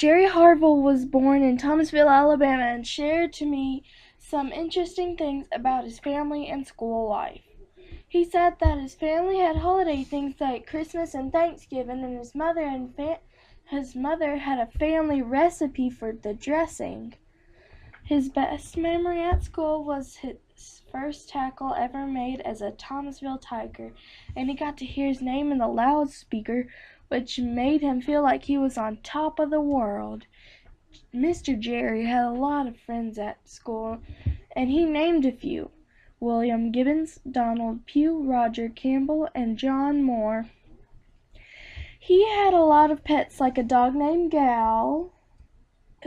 Jerry Harvell was born in Thomasville, Alabama, and shared to me some interesting things about his family and school life. He said that his family had holiday things like Christmas and Thanksgiving, and his mother had a family recipe for the dressing. His best memory at school was his first tackle ever made as a Thomasville Tiger, and he got to hear his name in the loudspeaker, which made him feel like he was on top of the world. Mr. Jerry had a lot of friends at school, and he named a few: William Gibbons, Donald Pugh, Roger Campbell, and John Moore. He had a lot of pets, like a dog named Gal,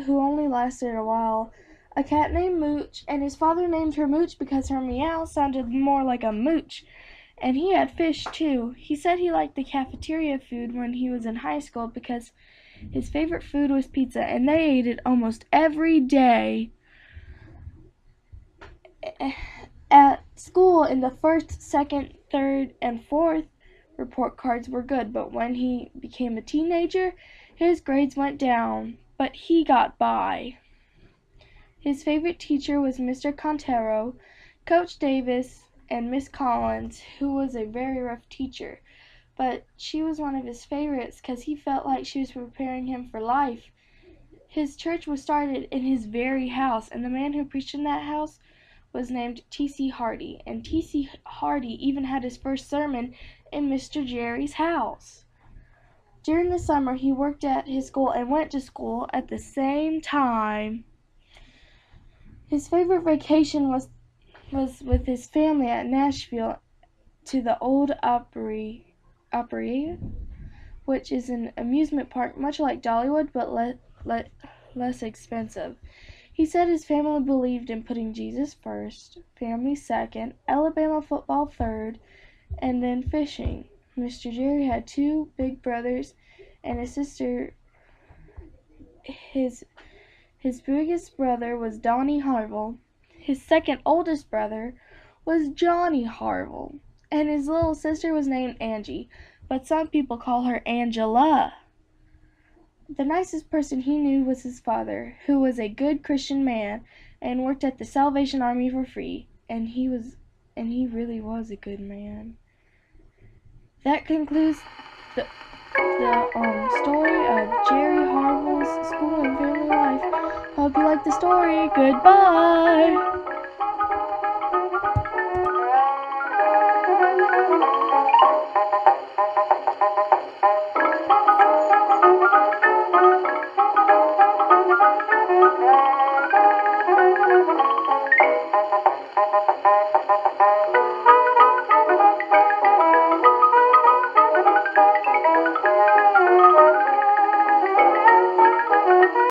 who only lasted a while, a cat named Mooch, and his father named her Mooch because her meow sounded more like a mooch. And he had fish, too. He said he liked the cafeteria food when he was in high school because his favorite food was pizza, and they ate it almost every day. At school, in the first, second, third, and fourth, report cards were good, but when he became a teenager, his grades went down, but he got by. His favorite teacher was Mr. Contero, Coach Davis, and Miss Collins, who was a very rough teacher, but she was one of his favorites because he felt like she was preparing him for life. His church was started in his very house, and the man who preached in that house was named T.C. Hardy, and T.C. Hardy even had his first sermon in Mr. Jerry's house. During the summer, he worked at his school and went to school at the same time. His favorite vacation was with his family at Nashville to the old Opry, which is an amusement park much like Dollywood, but less expensive. He said his family believed in putting Jesus first, family second, Alabama football third, and then fishing. Mr. Jerry had two big brothers and a sister. His biggest brother was Donnie Harvell. His second oldest brother was Johnny Harvell, and his little sister was named Angie, but some people call her Angela. The nicest person he knew was his father, who was a good Christian man and worked at the Salvation Army for free, and he really was a good man. That concludes the story of Jerry Harvell's school and family life. Hope you liked the story. Goodbye!